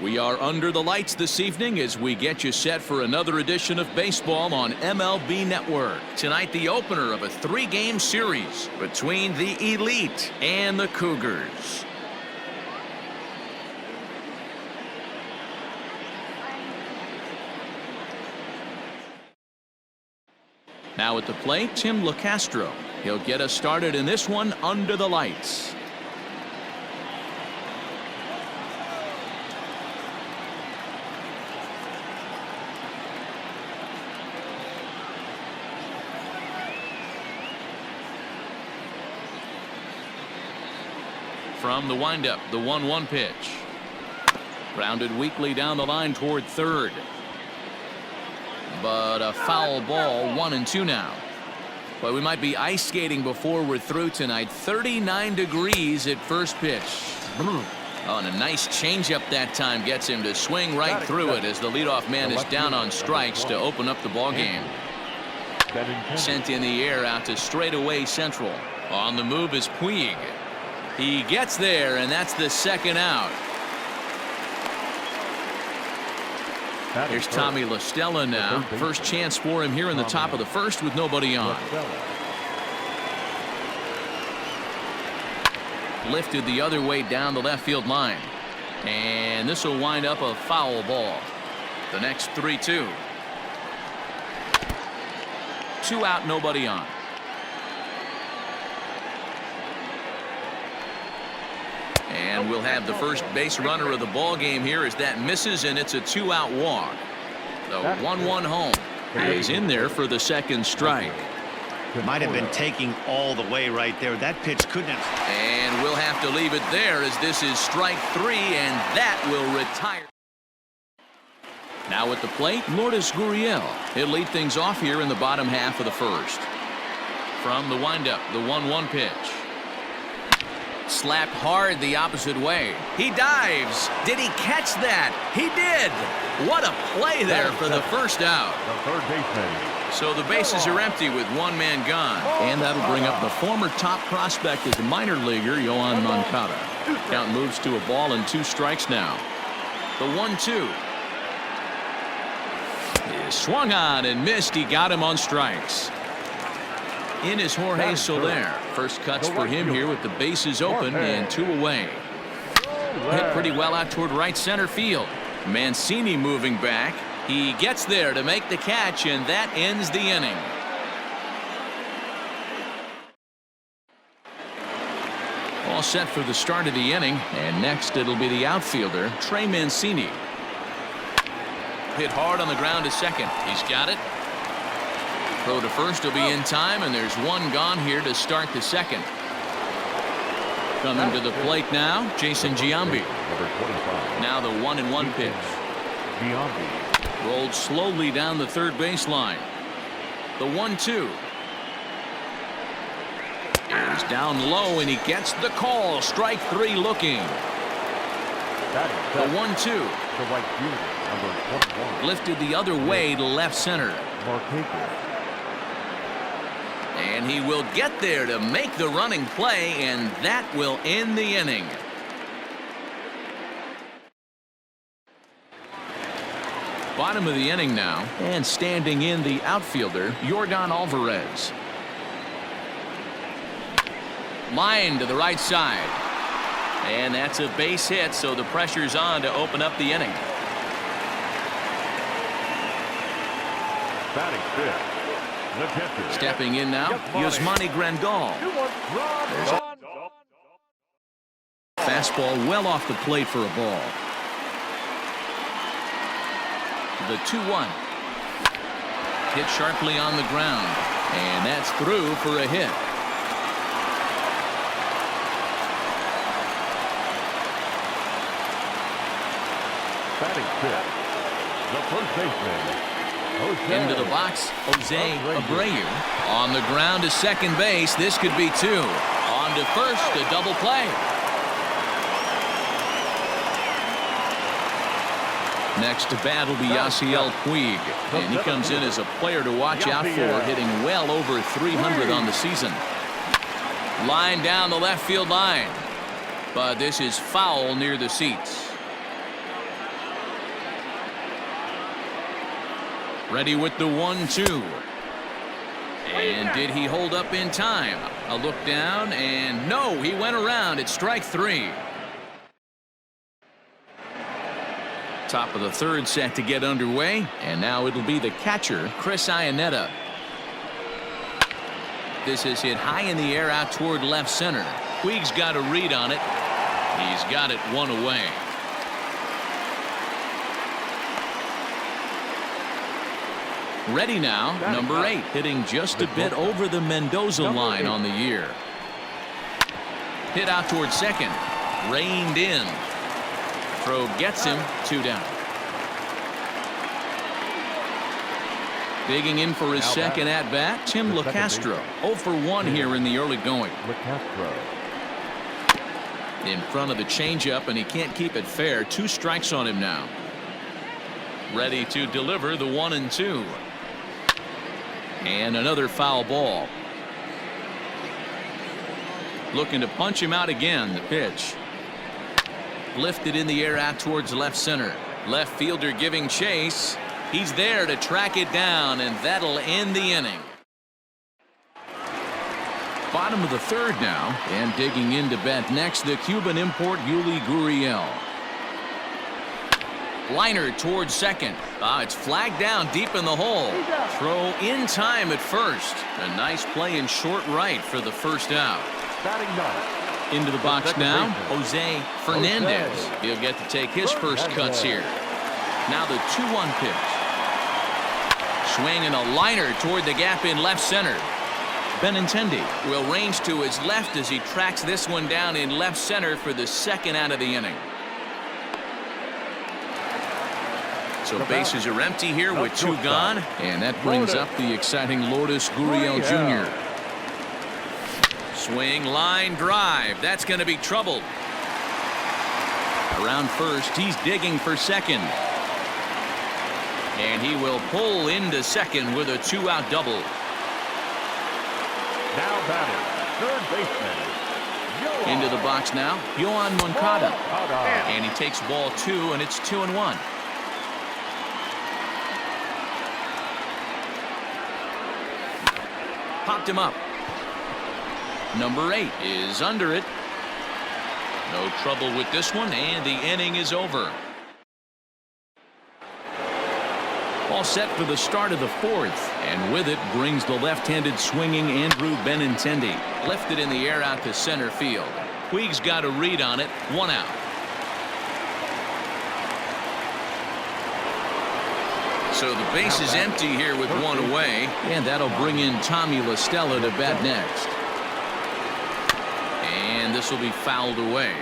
We are under the lights this evening as we get you set for another edition of baseball on MLB Network. Tonight, the opener of a 3-game series between the Elite and the Cougars. Now at the plate, Tim LeCastro. He'll get us started in this one under the lights. From the windup, the 1-1 pitch. Grounded weakly down the line toward third. But a foul ball, 1-2 now. But we might be ice skating before we're through tonight. 39 degrees at first pitch. Oh, and a nice changeup that time gets him to swing right through it as the leadoff man is down on strikes to open up the ball game. Sent in the air out to straightaway central. On the move is Puig. He gets there, and that's the second out. Here's Tommy La Stella now. First chance for him here in the top of the first with nobody on. Lifted the other way down the left field line. And this will wind up a foul ball. The next 3-2. 2 out, nobody on. And we'll have the first base runner of the ball game here as that misses, and it's a 2-out walk. The 1-1 home is in there for the second strike. Might have been taking all the way right there. That pitch couldn't have. And we'll have to leave it there as this is strike 3, and that will retire. Now at the plate, Lourdes Gurriel. He'll lead things off here in the bottom half of the first. From the windup, the 1-1 pitch. Slapped hard the opposite way. He dives. Did he catch that? He did. What a play there for the first out. The third baseman. So the bases are empty with one man gone. And that'll bring up the former top prospect as a minor leaguer, Yoan Moncada. Count moves to a ball and 2 strikes now. The 1-2. He swung on and missed. He got him on strikes. In is Jorge Soler. First cuts for him here with the bases open and 2 away. Hit pretty well out toward right center field. Mancini moving back. He gets there to make the catch, and that ends the inning. All set for the start of the inning, and next it'll be the outfielder, Trey Mancini. Hit hard on the ground to second. He's got it. Throw to first will be in time, and there's 1 gone here to start the second. Coming to the plate now, Jason Giambi. Now the 1-1 pitch. Rolled slowly down the third baseline. The 1-2. He's down low, and he gets the call. Strike 3 looking. The 1-2. Lifted the other way to left center. And he will get there to make the running play, and that will end the inning. Bottom of the inning now, and standing in the outfielder, Yordan Alvarez. Line to the right side. And that's a base hit, so the pressure's on to open up the inning. Batting fifth. Stepping in now, Yasmani Grandal. Fastball well off the plate for a ball. The 2-1. Hit sharply on the ground, and that's through for a hit. Batting fifth. The first baseman. Into the box, Jose Abreu. On the ground to second base. This could be 2. On to first, a double play. Next to bat will be Yasiel Puig. And he comes in as a player to watch out for, hitting well over 300 on the season. Line down the left field line. But this is foul near the seats. Ready with the 1-2. And did he hold up in time? A look down, and no, he went around. It's strike 3. Top of the third set to get underway, and now it'll be the catcher, Chris Iannetta. This is hit high in the air out toward left center. Puig's got a read on it. He's got it one away. Ready now, number 8, hitting just a bit over the Mendoza line on the year. Hit out towards second. Reined in. Throw gets him, 2 down. Digging in for his second at-bat, Tim LaCastro. 0 for 1 here in the early going. In front of the changeup, and he can't keep it fair. 2 strikes on him now. Ready to deliver the 1-2. And another foul ball. Looking to punch him out again. The pitch. Lifted in the air out towards left center. Left fielder giving chase. He's there to track it down, and that'll end the inning. Bottom of the third now, and digging in to bat next, the Cuban import Yuli Gurriel. Liner towards second. It's flagged down deep in the hole. Throw in time at first. A nice play in short right for the first out. Into the box now, Jose Fernandez. He'll get to take his first cuts here. Now the 2-1 pitch. Swing and a liner toward the gap in left center. Benintendi will range to his left as he tracks this one down in left center for the second out of the inning. So bases are empty here with 2 gone, and that brings up the exciting Lourdes Gurriel Jr. Swing, line, drive. That's going to be trouble. Around first, he's digging for second. And he will pull into second with a 2-out double. Now batting, third baseman. Into the box now, Yohan Moncada. And he takes ball 2, and it's 2-1. Popped him up. Number 8 is under it. No trouble with this one, and the inning is over. All set for the start of the fourth, and with it brings the left-handed swinging Andrew Benintendi. Lifted in the air out to center field. Puig's got a read on it. 1 out. So the base is empty here with 1 away, and that'll bring in Tommy La Stella to bat next. And this will be fouled away.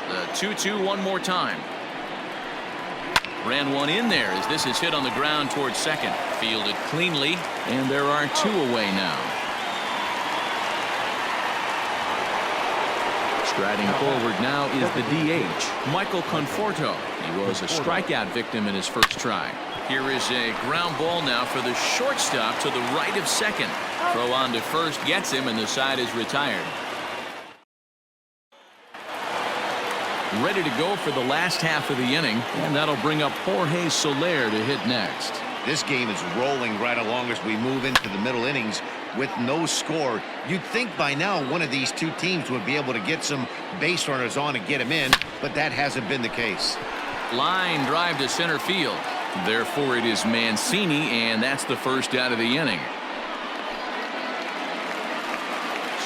The 2-2 one more time. Ran one in there as this is hit on the ground towards second. Fielded cleanly, and there are 2 away now. Striding forward now is the DH, Michael Conforto. He was a strikeout victim in his first try. Here is a ground ball now for the shortstop to the right of second. Throw on to first gets him, and the side is retired. Ready to go for the last half of the inning, and that'll bring up Jorge Soler to hit next. This game is rolling right along as we move into the middle innings with no score. You'd think by now one of these 2 teams would be able to get some base runners on and get them in, but that hasn't been the case. Line drive to center field. Therefore it is Mancini, and that's the first out of the inning.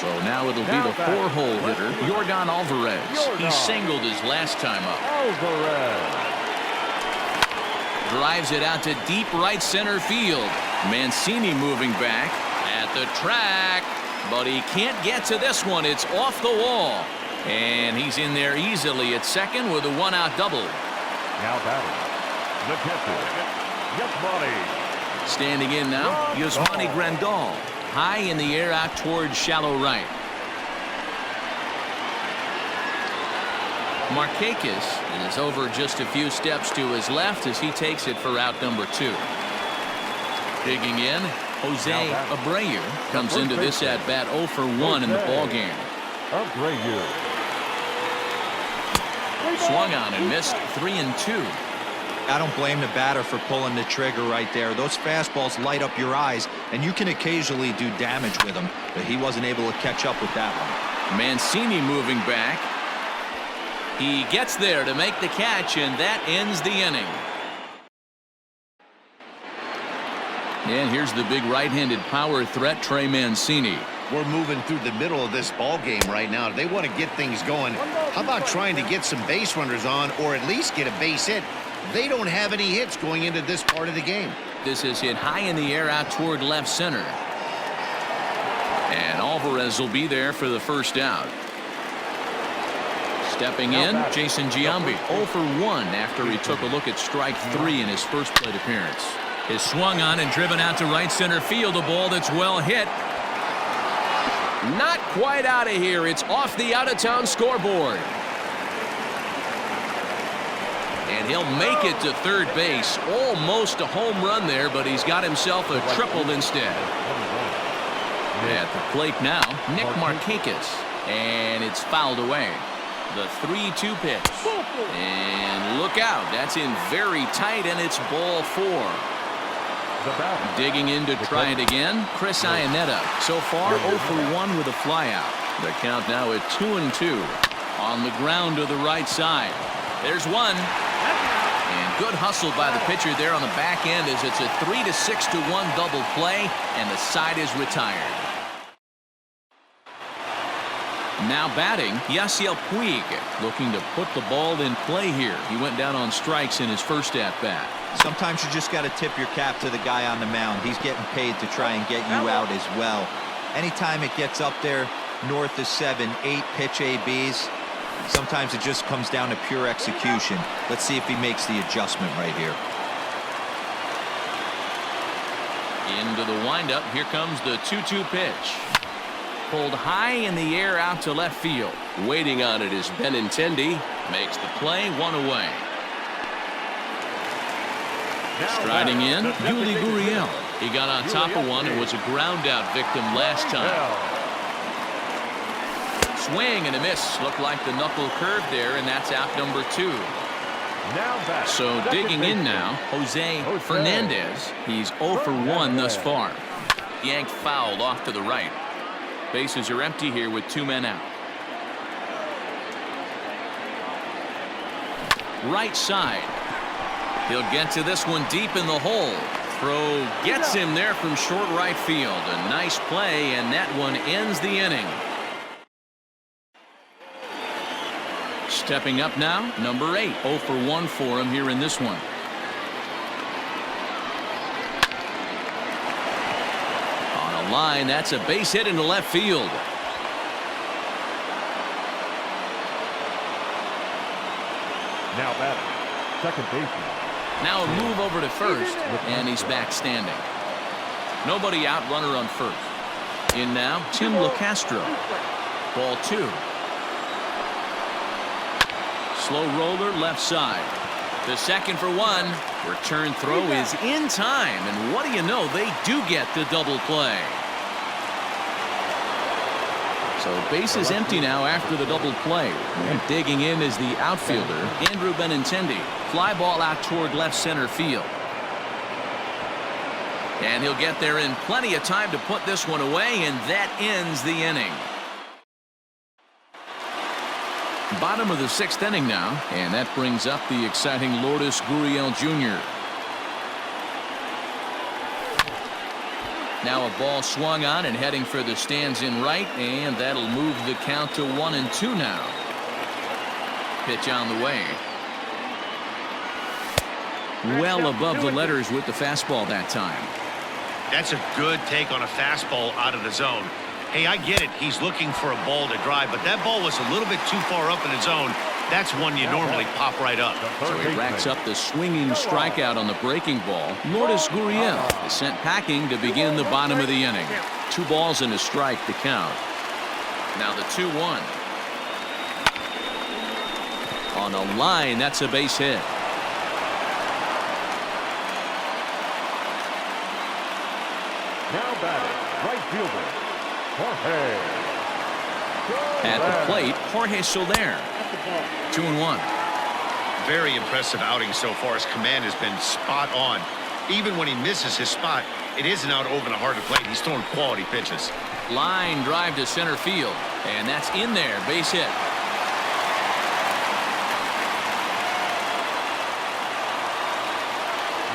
So now it'll be the 4-hole hitter, Yordan Alvarez. He singled his last time up. Drives it out to deep right center field. Mancini moving back at the track, but he can't get to this one. It's off the wall, and he's in there easily at second with a 1-out double. Now batting, the catcher, Yasmani. Standing in now, Yasmani Grandal. High in the air out towards shallow right. Markakis is over just a few steps to his left as he takes it for out number 2. Digging in, Jose Abreu comes into this at bat 0 for 1 in the ballgame. Swung on and missed 3-2. I don't blame the batter for pulling the trigger right there. Those fastballs light up your eyes, and you can occasionally do damage with them, but he wasn't able to catch up with that one. Mancini moving back. He gets there to make the catch, and that ends the inning. And here's the big right-handed power threat, Trey Mancini. We're moving through the middle of this ball game right now. They want to get things going. How about trying to get some base runners on, or at least get a base hit? They don't have any hits going into this part of the game. This is hit high in the air out toward left center. And Alvarez will be there for the first out. Stepping in, Jason Giambi, 0 for 1 after he took a look at strike 3 in his first plate appearance. Is swung on and driven out to right center field. A ball that's well hit. Not quite out of here. It's off the out-of-town scoreboard. And he'll make it to third base. Almost a home run there, but he's got himself a triple instead. At the plate now, Nick Markakis. And it's fouled away. The 3-2 pitch. And look out. That's in very tight, and it's ball 4. Digging in to try it again, Chris Iannetta. So far 0 for 1 with a flyout. The count now at 2-2. On the ground to the right side. There's one. And good hustle by the pitcher there on the back end as it's a 3-6-1 double play, and the side is retired. Now batting, Yasiel Puig, looking to put the ball in play here. He went down on strikes in his first at-bat. Sometimes you just got to tip your cap to the guy on the mound. He's getting paid to try and get you out as well. Anytime it gets up there north of 7, 8 pitch ABs, sometimes it just comes down to pure execution. Let's see if he makes the adjustment right here. Into the windup. Here comes the 2-2 pitch. Pulled high in the air out to left field. Waiting on it is Benintendi. Makes the play, 1 away. Striding in, Yuli Gurriel. He got on top of one and was a ground out victim last time. Swing and a miss. Looked like the knuckle curve there, and that's out number 2. So digging in now, Jose Fernandez. He's 0 for 1 thus far. Yanked fouled off to the right. Bases are empty here with 2 men out. Right side. He'll get to this one deep in the hole. Throw gets him there from short right field. A nice play, and that one ends the inning. Stepping up now, number 8. 0 for 1 for him here in this one. On a line, that's a base hit into left field. Now batting, second baseman. Now a move over to first, and he's back standing. Nobody out, runner on first. In now, Tim LeCastro. Ball 2. Slow roller left side. The second for 1. Return throw is in time, and what do you know, they do get the double play. So base is empty now after the double play. And digging in is the outfielder, Andrew Benintendi. Fly ball out toward left center field. And he'll get there in plenty of time to put this one away, and that ends the inning. Bottom of the 6th inning now, and that brings up the exciting Lourdes Gurriel Jr. Now a ball swung on and heading for the stands in right, and that'll move the count to 1-2 now. Pitch on the way. Well above the letters with the fastball that time. That's a good take on a fastball out of the zone. Hey, I get it. He's looking for a ball to drive, but that ball was a little bit too far up in the zone. That's one you normally pop right up. So he racks up the swinging strikeout on the breaking ball. Lourdes Gurriel is sent packing to begin the bottom of the inning. 2 balls and a strike to count. Now the 2-1. On a line, that's a base hit. Now batting, right fielder, Jorge. At the plate, Jorge Soler. 2-1. very impressive outing so far. His command has been spot on. Even when he misses his spot, it isn't out over the heart of the plate. He's throwing quality pitches. Line drive to center field, and that's in there. Base hit.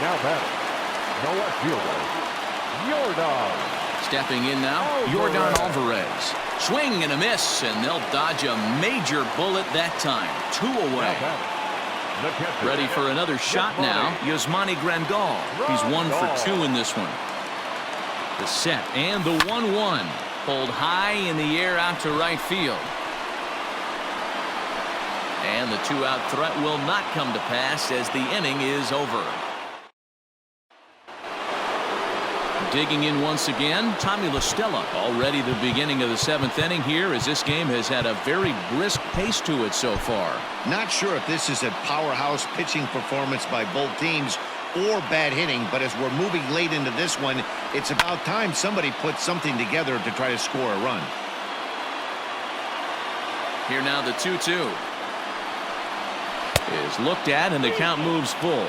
Now batting, no left fielder, Yordan. Stepping in now, Yordan Alvarez. Swing and a miss, and they'll dodge a major bullet that time. 2 away. Ready for another shot now, Yasmani Grandal. He's 1 for 2 in this one. The set and the 1-1. Pulled high in the air out to right field. And the 2-out threat will not come to pass as the inning is over. Digging in once again, Tommy La Stella. Already the beginning of the 7th inning here, as this game has had a very brisk pace to it so far. Not sure if this is a powerhouse pitching performance by both teams or bad hitting, but as we're moving late into this one, it's about time somebody puts something together to try to score a run. Here now the 2-2 is looked at, and the count moves full.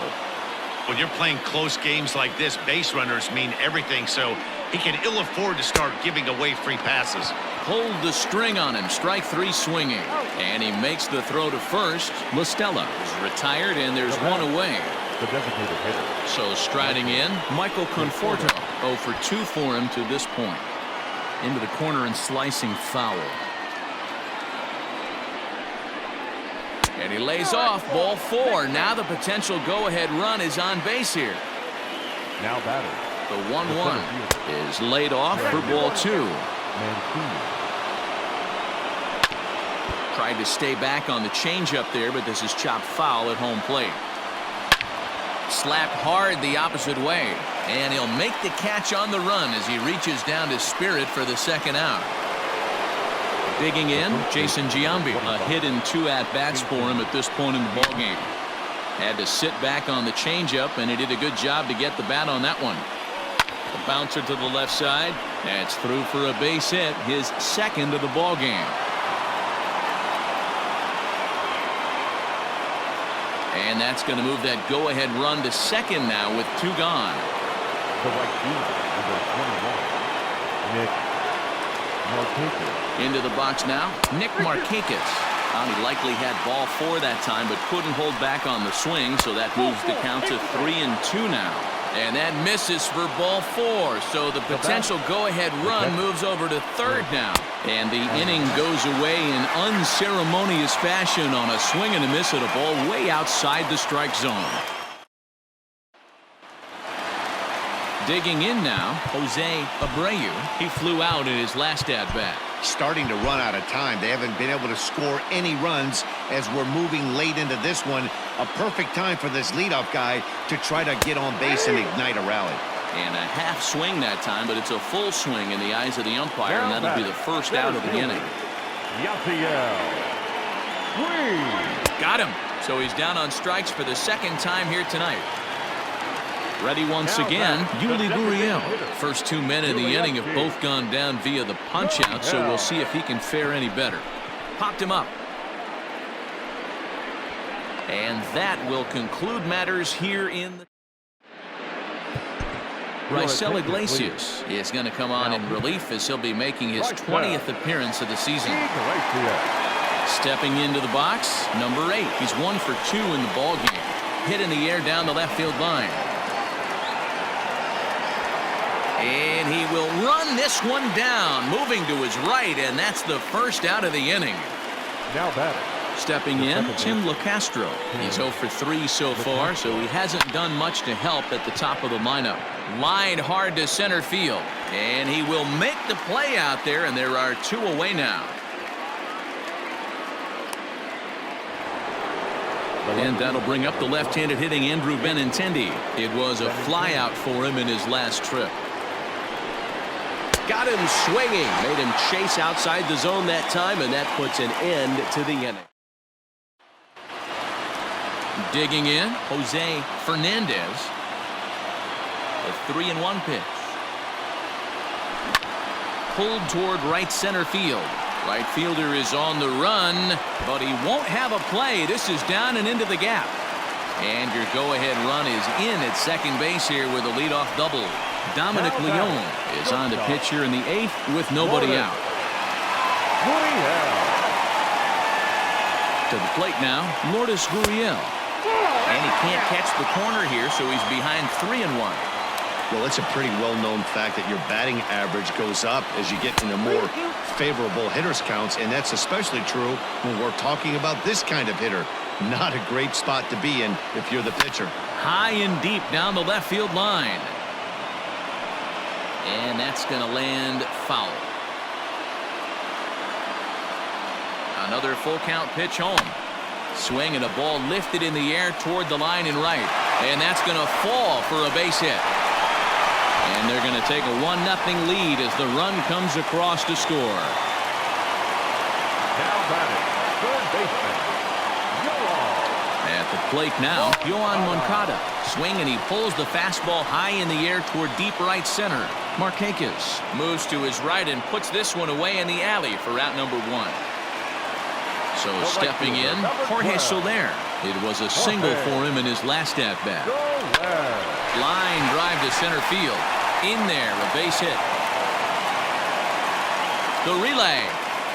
When you're playing close games like this, base runners mean everything, so he can ill afford to start giving away free passes. Pulled the string on him. Strike 3 swinging. And he makes the throw to first. La Stella is retired, and there's 1 away. The designated hitter. So striding in, Michael Conforto. 0 for 2 for him to this point. Into the corner and slicing foul. And he lays off. Ball 4. Now the potential go-ahead run is on base here. Now batter. The 1-1 is laid off for ball 2. Tried to stay back on the changeup there, but this is chopped foul at home plate. Slapped hard the opposite way, and he'll make the catch on the run as he reaches down to Spirit for the 2nd out. Digging in, Jason Giambi. A hit and 2 at-bats for him at this point in the ballgame. Had to sit back on the changeup, and he did a good job to get the bat on that one. The bouncer to the left side. That's through for a base hit, his 2nd of the ballgame. And that's going to move that go-ahead run to 2nd now with 2 gone. The right fielder, number 21, Nick Markakis. Into the box now, Nick Markakis. He likely had ball 4 that time, but couldn't hold back on the swing, so that moves the count to 3-2 now. And that misses for ball 4, so the potential go-ahead run moves over to 3rd now. And the inning goes away in unceremonious fashion on a swing and a miss at a ball way outside the strike zone. Digging in now, Jose Abreu. He flew out in his last at-bat. Starting to run out of time. They haven't been able to score any runs as we're moving late into this one. A perfect time for this leadoff guy to try to get on base and ignite a rally. And a half swing that time, but it's a full swing in the eyes of the umpire, and that'll be the 1st out of the inning. Got him. So he's down on strikes for the 2nd time here tonight. Ready once again, Yuli Gurriel. First 2 men in the inning have both gone down via the punch-out, so we'll see if he can fare any better. Popped him up. And that will conclude matters here in the... Raisel Iglesias is going to come on in relief as he'll be making his 20th appearance of the season. Stepping into the box, number 8. He's 1 for 2 in the ballgame. Hit in the air down the left field line. And he will run this one down, moving to his right, and that's the 1st out of the inning. Now batting. Stepping in, Tim LaCastro. He's 0 for 3 so far, so he hasn't done much to help at the top of the lineup. Lined hard to center field, and he will make the play out there, and there are 2 away now. And that'll bring up the left-handed hitting Andrew Benintendi. It was a flyout for him in his last trip. Got him swinging, made him chase outside the zone that time, and that puts an end to the inning. Digging in, Jose Fernandez. A 3-1 pitch. Pulled toward right center field. Right fielder is on the run, but he won't have a play. This is down and into the gap. And your go-ahead run is in at second base here with a leadoff double. Dominic Leone is on to pitch here in the 8th with nobody out. To the plate now, Lourdes Gurriel. And he can't catch the corner here, so he's behind 3-1. Well, it's a pretty well-known fact that your batting average goes up as you get into more favorable hitters counts, and that's especially true when we're talking about this kind of hitter. Not a great spot to be in if you're the pitcher. High and deep down the left field line. And that's going to land foul. Another full count pitch home. Swing and a ball lifted in the air toward the line and right. And that's going to fall for a base hit. And they're going to take a 1-0 lead as the run comes across to score. Now batting, third baseman, At the plate now, Yohan Moncada. Swing and he pulls the fastball high in the air toward deep right center. Markakis moves to his right and puts this one away in the alley for out number 1. So stepping in, Jorge Soler. It was a single for him in his last at-bat. Line drive to center field. In there, a base hit. The relay.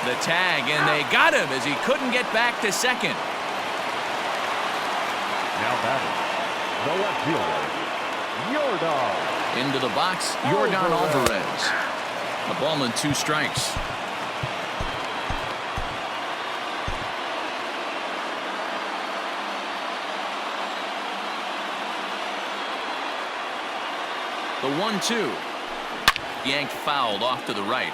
The tag, and they got him as he couldn't get back to second. now batting, the left fielder, Yordan. Into the box, Yordan Alvarez. A ball and 2 strikes. The 1-2. Yanked fouled off to the right.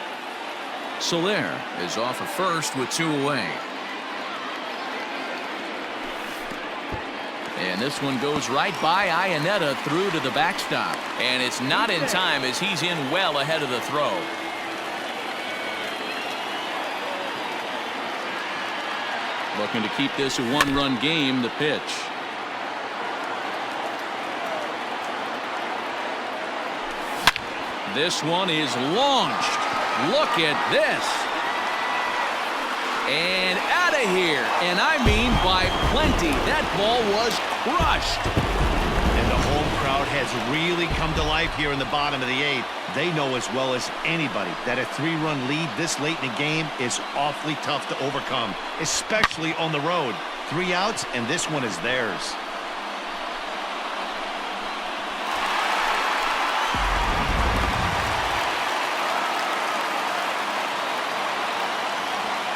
Soler is off of first with 2 away. And this one goes right by Iannetta through to the backstop. And it's not in time as he's in well ahead of the throw. Looking to keep this a 1-run game, the pitch. This one is launched. Look at this. And out of here. And I mean by plenty. That ball was crushed. And the home crowd has really come to life here in the bottom of the 8th. They know as well as anybody that a 3-run lead this late in the game is awfully tough to overcome, especially on the road. 3 outs, and this one is theirs.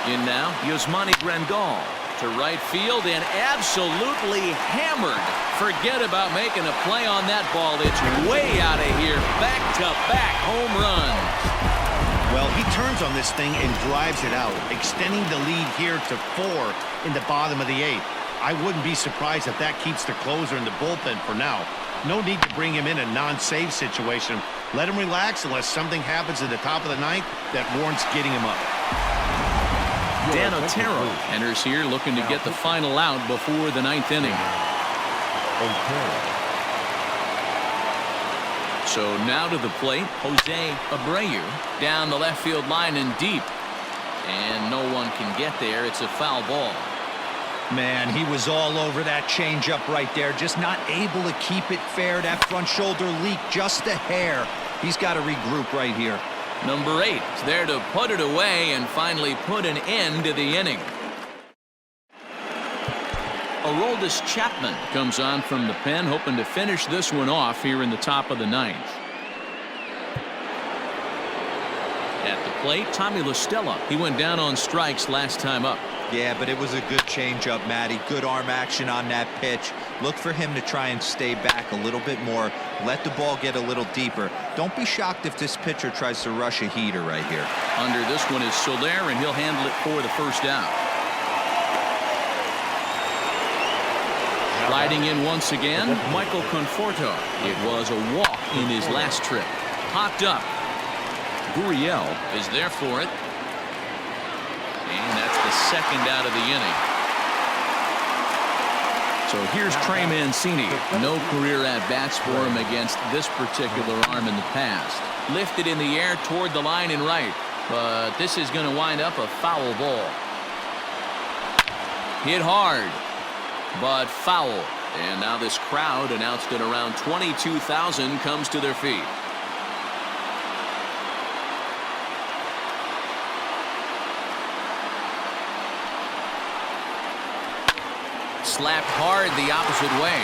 In now, Yasmani Grandal to right field and absolutely hammered. Forget about making a play on that ball. It's way out of here. Back-to-back home runs. Well, he turns on this thing and drives it out, extending the lead here to 4 in the bottom of the 8th. I wouldn't be surprised if that keeps the closer in the bullpen for now. No need to bring him in a non-save situation. Let him relax unless something happens at the top of the 9th that warrants getting him up. Dan Otero enters here looking to get the final out before the 9th inning. So now to the plate, Jose Abreu down the left field line and deep. And no one can get there. It's a foul ball. Man, he was all over that changeup right there. Just not able to keep it fair. That front shoulder leak just a hair. He's got to regroup right here. Number 8 is there to put it away and finally put an end to the inning. Aroldis Chapman comes on from the pen, hoping to finish this one off here in the top of the 9th. At the plate, Tommy La Stella. He went down on strikes last time up. Yeah, but it was a good changeup, Matty. Good arm action on that pitch. Look for him to try and stay back a little bit more. Let the ball get a little deeper. Don't be shocked if this pitcher tries to rush a heater right here. Under this one is Soler, and he'll handle it for the first out. Riding in once again, Michael Conforto. It was a walk in his last trip. Popped up. Gurriel is there for it. And that's the second out of the inning. So here's Trey Mancini. No career at-bats for him against this particular arm in the past. Lifted in the air toward the line and right. but this is going to wind up a foul ball. Hit hard, but foul. And now this crowd, announced at around 22,000, comes to their feet. Slapped hard the opposite way.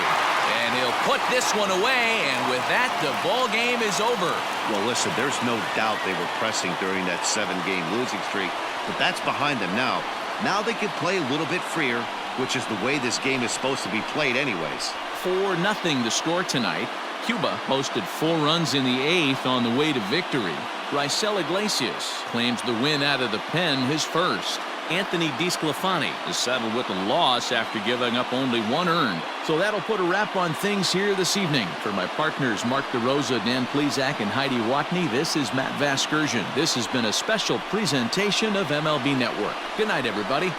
And he'll put this one away, and with that, the ball game is over. Well, listen, there's no doubt they were pressing during that 7-game losing streak, but that's behind them now. Now they can play a little bit freer, which is the way this game is supposed to be played anyways. 4-0 the score tonight. Cuba posted 4 runs in the 8th on the way to victory. Raisel Iglesias claims the win out of the pen, his first. Anthony DeSclafani is settled with a loss after giving up only 1 earned. So that'll put a wrap on things here this evening. For my partners Mark DeRosa, Dan Plesac, and Heidi Watney, this is Matt Vasgersian. This has been a special presentation of MLB Network. Good night, everybody.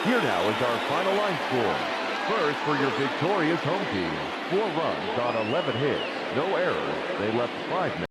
Here now is our final line score. First, for your victorious home team, 4 runs on 11 hits, no errors. They left 5 men.